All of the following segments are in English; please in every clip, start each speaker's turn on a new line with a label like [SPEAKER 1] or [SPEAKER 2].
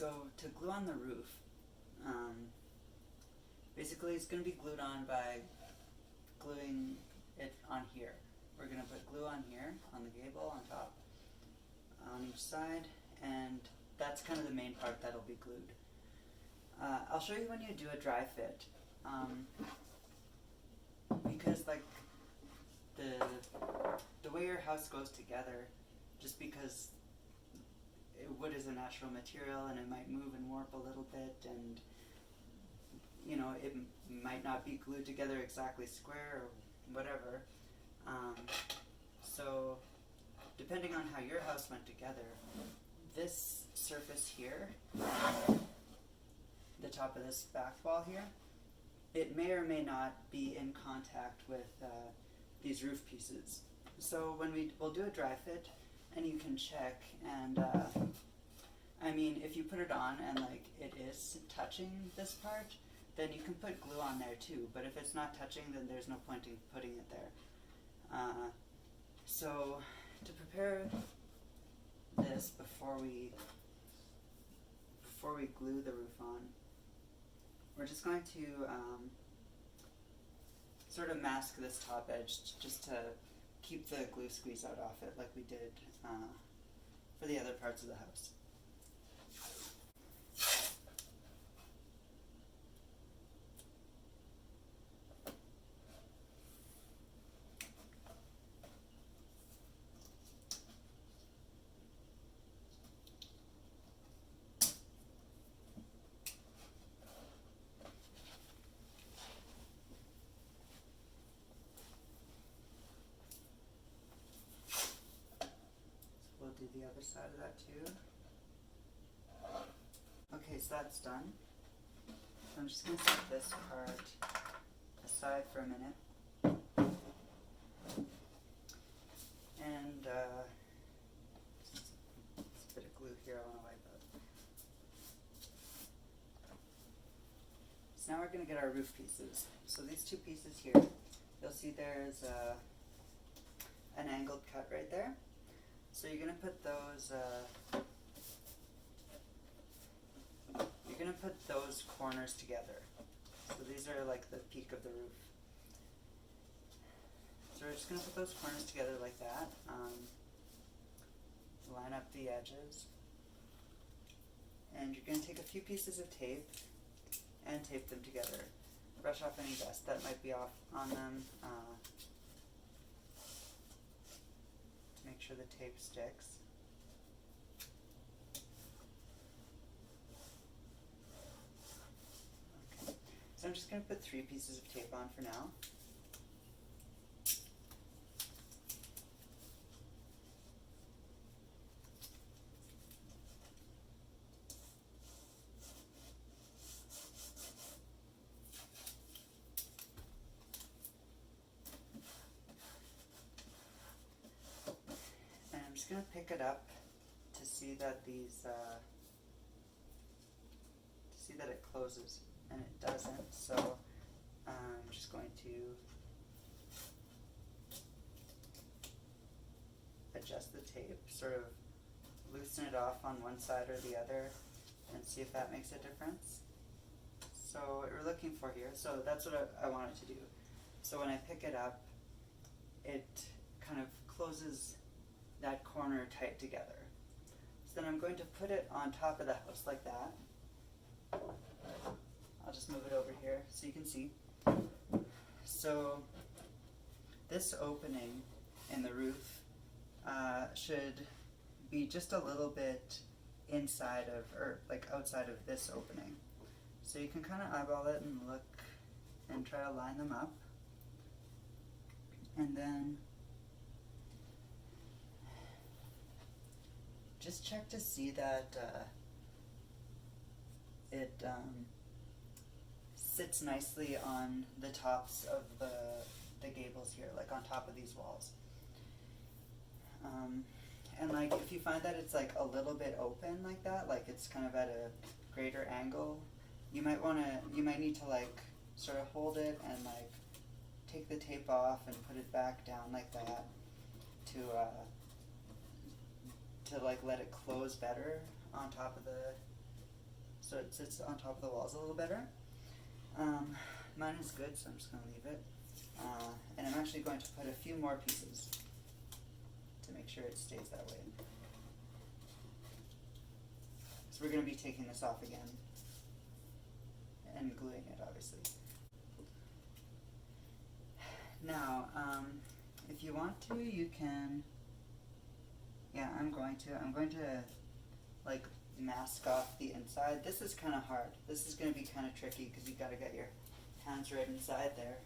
[SPEAKER 1] So to glue on the roof, basically it's going to be glued on by gluing it on here. We're going to put glue on here, on the gable, on top, on each side, and that's kind of the main part that'll be glued. I'll show you when you do a dry fit, because like the way your house goes together, just because wood is a natural material and it might move and warp a little bit, and you know it might not be glued together exactly square or whatever. So depending on how your house went together, this surface here, the top of this back wall here, it may or may not be in contact with these roof pieces. So when we'll do a dry fit, and you can check, and I mean, if you put it on and like it is touching this part, then you can put glue on there too. But if it's not touching, then there's no point in putting it there. So to prepare this before we glue the roof on, we're just going to sort of mask this top edge just to keep the glue squeeze out off it, like we did for the other parts of the house. We'll do the other side of that too. Okay, so that's done. So I'm just going to set this part aside for a minute. And there's a bit of glue here I want to wipe up. So now we're going to get our roof pieces. So these two pieces here, you'll see there's an angled cut right there. So you're going to put those corners together. So these are like the peak of the roof. So we're just going to put those corners together like that. Line up the edges. And you're going to take a few pieces of tape and tape them together. Brush off any dust that might be off on them to make sure the tape sticks. Okay. So I'm just going to put 3 pieces of tape on for now. And I'm just going to pick it up to see that it closes, and it doesn't, so I'm just going to adjust the tape, sort of loosen it off on one side or the other, and see if that makes a difference. So what we're looking for here, so that's what I wanted to do. So when I pick it up, it kind of closes that corner tight together. So then I'm going to put it on top of the house like that. I'll just move it over here so you can see. So this opening in the roof should be just a little bit inside of, or like outside of this opening. So you can kind of eyeball it and look and try to line them up. And then just check to see that it sits nicely on the tops of the gables here, like on top of these walls. And like if you find that it's like a little bit open like that, like it's kind of at a greater angle, you might need to like sort of hold it and like take the tape off and put it back down like that to like let it close better on top of so it sits on top of the walls a little better. Mine is good, so I'm just going to leave it. And I'm actually going to put a few more pieces to make sure it stays that way. So we're going to be taking this off again and gluing it, obviously. Now, if you want to, you can, yeah, I'm going to like mask off the inside. This is kind of hard. This is going to be kind of tricky because you got to get your hands right inside there.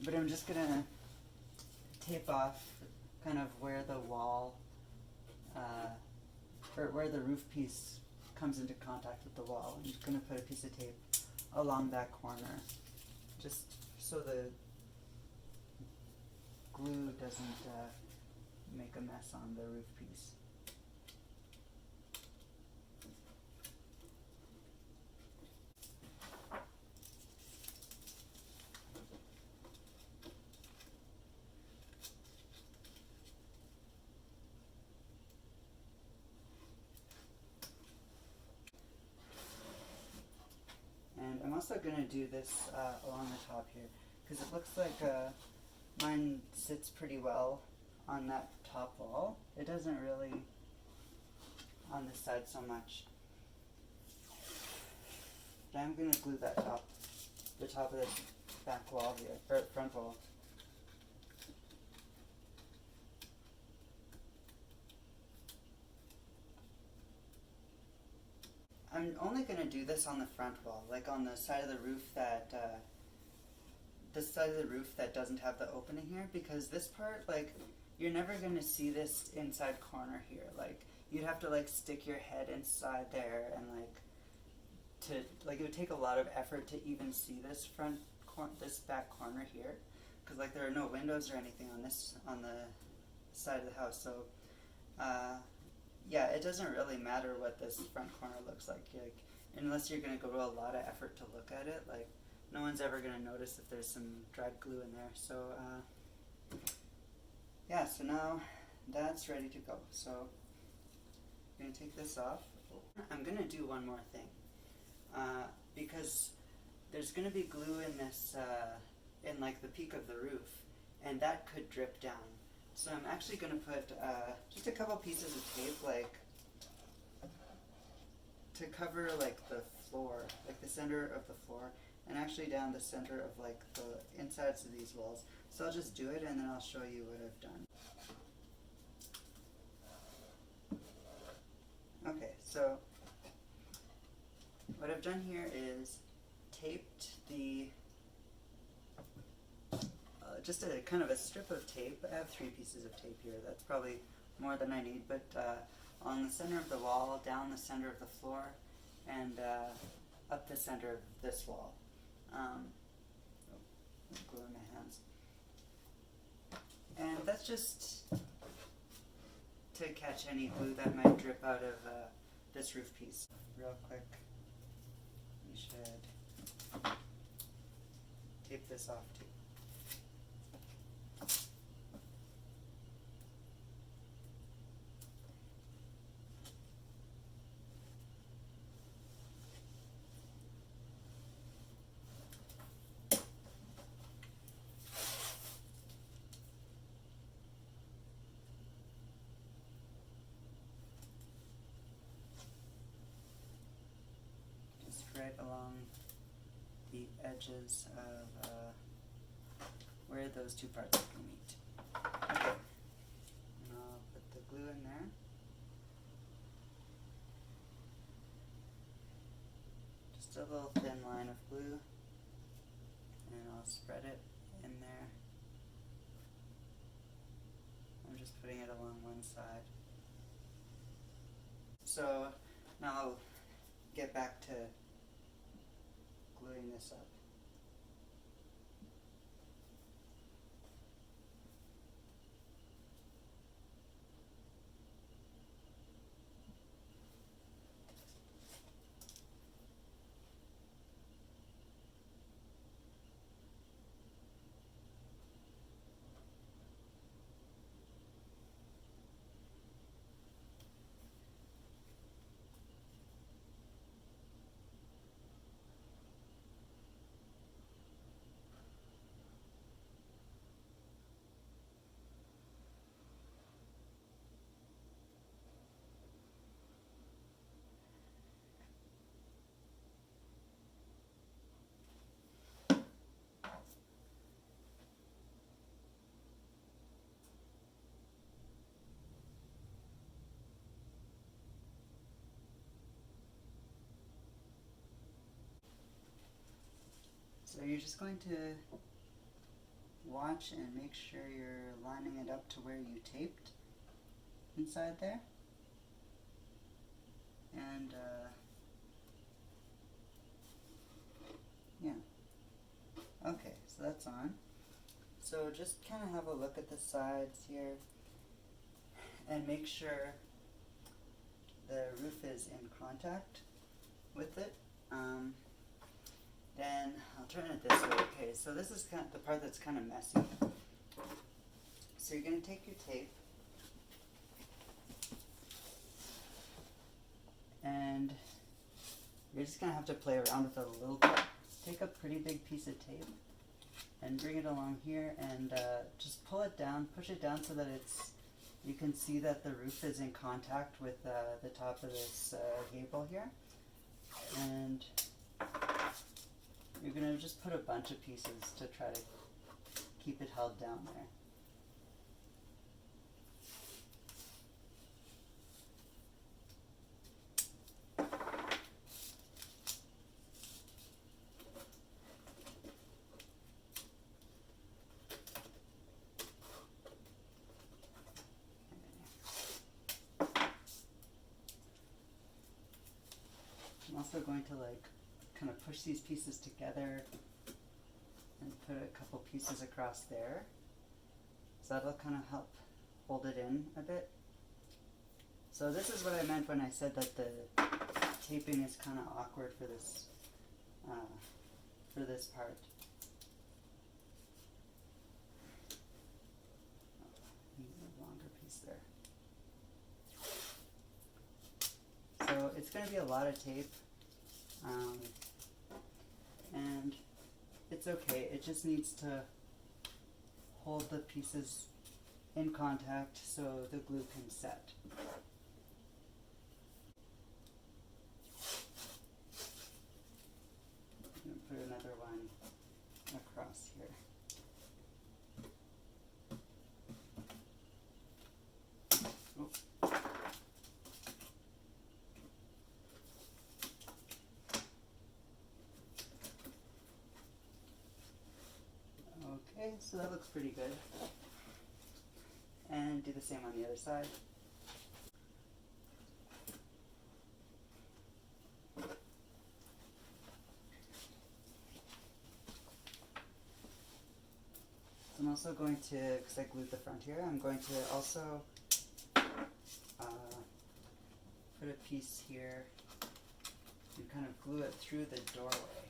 [SPEAKER 1] But I'm just going to tape off kind of where the wall, or where the roof piece comes into contact with the wall. I'm just going to put a piece of tape along that corner, just so the glue doesn't make a mess on the roof piece. And I'm also going to do this along the top here, because it looks like mine sits pretty well on that top wall. It doesn't really on this side so much. But I'm going to glue that the top of this back wall here, or front wall. I'm only going to do this on the front wall, like on the side of the roof that doesn't have the opening here, because this part, like, you're never going to see this inside corner here. Like, you'd have to like stick your head inside there, and it would take a lot of effort to even see this this back corner here, because like there are no windows or anything on the side of the house. So yeah, it doesn't really matter what this front corner looks like, unless you're going to go to a lot of effort to look at it. Like, no one's ever going to notice if there's some dried glue in there. So yeah, so now that's ready to go. So I'm going to take this off. I'm going to do one more thing, because there's going to be glue in this, in like the peak of the roof, and that could drip down. So I'm actually going to put just a couple pieces of tape, like, to cover like the floor, like the center of the floor, and actually down the center of like the insides of these walls. So I'll just do it, and then I'll show you what I've done. Okay, so what I've done here is taped the just a kind of a strip of tape. I have 3 pieces of tape here. That's probably more than I need, but on the center of the wall, down the center of the floor, and up the center of this wall. Glue in my hands. And that's just to catch any glue that might drip out of this roof piece. Real quick, we should tape this off too. Right along the edges of where those 2 parts are going to meet. Okay. And I'll put the glue in there. Just a little thin line of glue, and I'll spread it in there. I'm just putting it along one side. So now I'll get back to gluing this up. So you're just going to watch and make sure you're lining it up to where you taped inside there. And yeah. Okay, so that's on. So just kind of have a look at the sides here and make sure the roof is in contact with it. Then I'll turn it this way. Okay, so this is kind of the part that's kind of messy. So you're going to take your tape and you're just going to have to play around with it a little bit. Take a pretty big piece of tape and bring it along here and just pull it down, push it down so that you can see that the roof is in contact with the top of this gable here. And you're going to just put a bunch of pieces to try to keep it held down there. I'm also going to kind of push these pieces together and put a couple pieces across there. So that'll kind of help hold it in a bit. So this is what I meant when I said that the taping is kind of awkward for this part. Need a longer piece there. So it's going to be a lot of tape. And it's okay, it just needs to hold the pieces in contact so the glue can set. I'm going to put another one across here. Okay, so that looks pretty good. And do the same on the other side. So I'm also going to, because I glued the front here, I'm going to also put a piece here and kind of glue it through the doorway.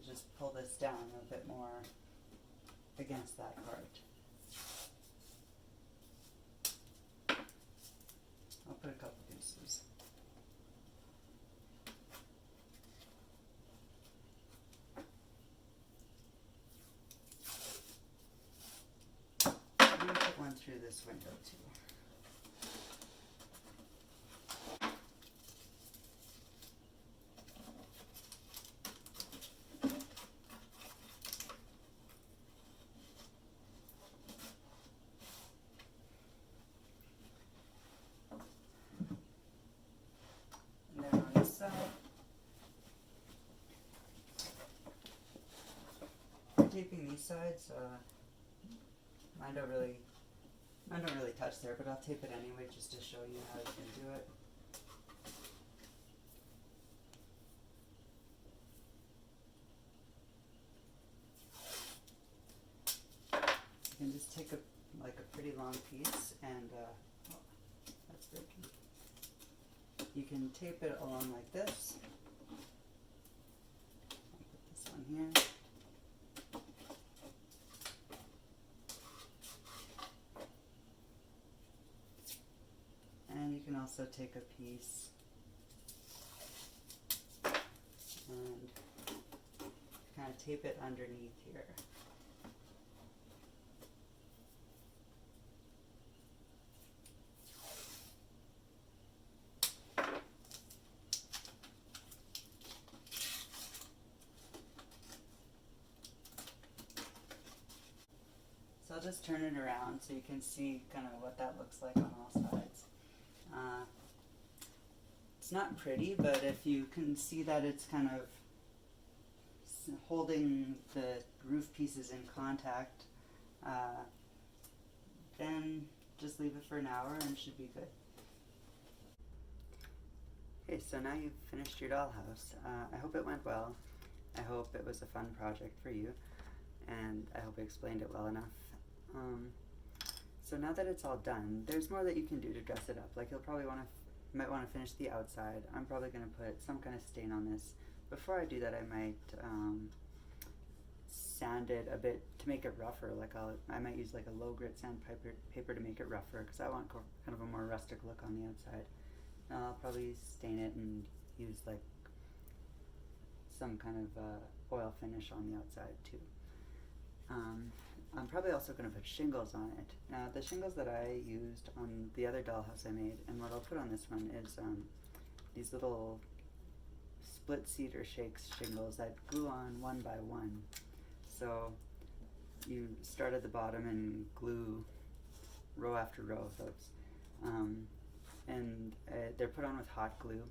[SPEAKER 1] Just pull this down a bit more against that part. I'll put a couple pieces. I'm going to put one through this window too. Taping these sides, mine don't really touch there, but I'll tape it anyway just to show you how you can do it. You can just take a pretty long piece and oh, that's breaking. You can tape it along like this. I'll put this one here. And you can also take a piece and kind of tape it underneath here. So I'll just turn it around so you can see kind of what that looks like on all sides. It's not pretty, but if you can see that it's kind of holding the roof pieces in contact, then just leave it for an hour and it should be good. Okay, so now you've finished your dollhouse. I hope it went well. I hope it was a fun project for you, and I hope I explained it well enough. So now that it's all done, there's more that you can do to dress it up. Like you'll probably might want to finish the outside. I'm probably going to put some kind of stain on this. Before I do that, I might sand it a bit to make it rougher. Like I might use like a low grit sandpaper to make it rougher because I want kind of a more rustic look on the outside. And I'll probably stain it and use like some kind of oil finish on the outside too. I'm probably also going to put shingles on it. Now the shingles that I used on the other dollhouse I made, and what I'll put on this one is these little split cedar shakes shingles that glue on one by one. So you start at the bottom and glue row after row of those. And they're put on with hot glue.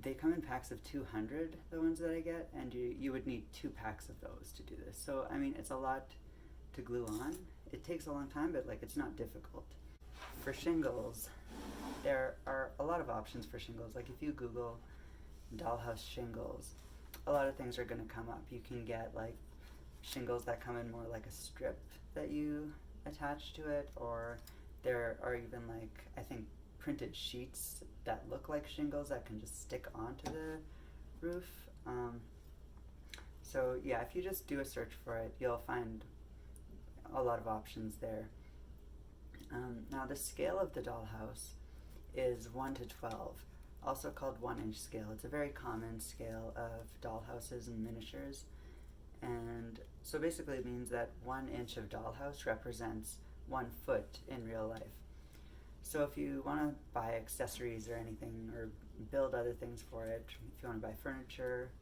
[SPEAKER 1] They come in packs of 200, the ones that I get, and you would need 2 packs of those to do this. So, I mean, it's a lot to glue on. It takes a long time, but like it's not difficult. For shingles, there are a lot of options for shingles. Like if you Google dollhouse shingles, a lot of things are going to come up. You can get like shingles that come in more like a strip that you attach to it, or there are even like, I think, printed sheets that look like shingles that can just stick onto the roof. So yeah, if you just do a search for it, you'll find a lot of options there. Now the scale of the dollhouse is 1 to 12, also called 1-inch scale. It's a very common scale of dollhouses and miniatures. And so basically it means that 1 inch of dollhouse represents 1 foot in real life. So if you want to buy accessories or anything, or build other things for it, if you want to buy furniture,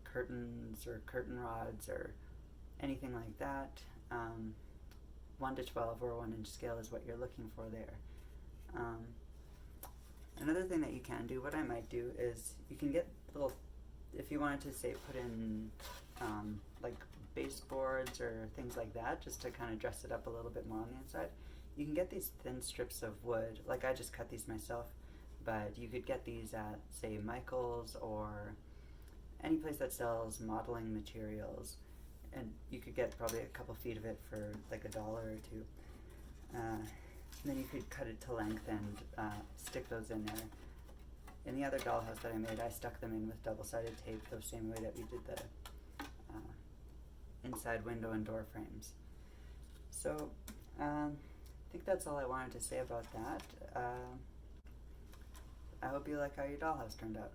[SPEAKER 1] curtains or curtain rods or anything like that, 1 to 12 or 1-inch scale is what you're looking for there. Another thing that you can do, what I might do, is you can get little, if you wanted to say put in like baseboards or things like that, just to kind of dress it up a little bit more on the inside, you can get these thin strips of wood. Like I just cut these myself, but you could get these at, say, Michael's or any place that sells modeling materials, and you could get probably a couple feet of it for like $1 or $2. And then you could cut it to length and stick those in there. In the other dollhouse that I made, I stuck them in with double-sided tape the same way that we did the inside window and door frames. So I think that's all I wanted to say about that. I hope you like how your dollhouse turned out.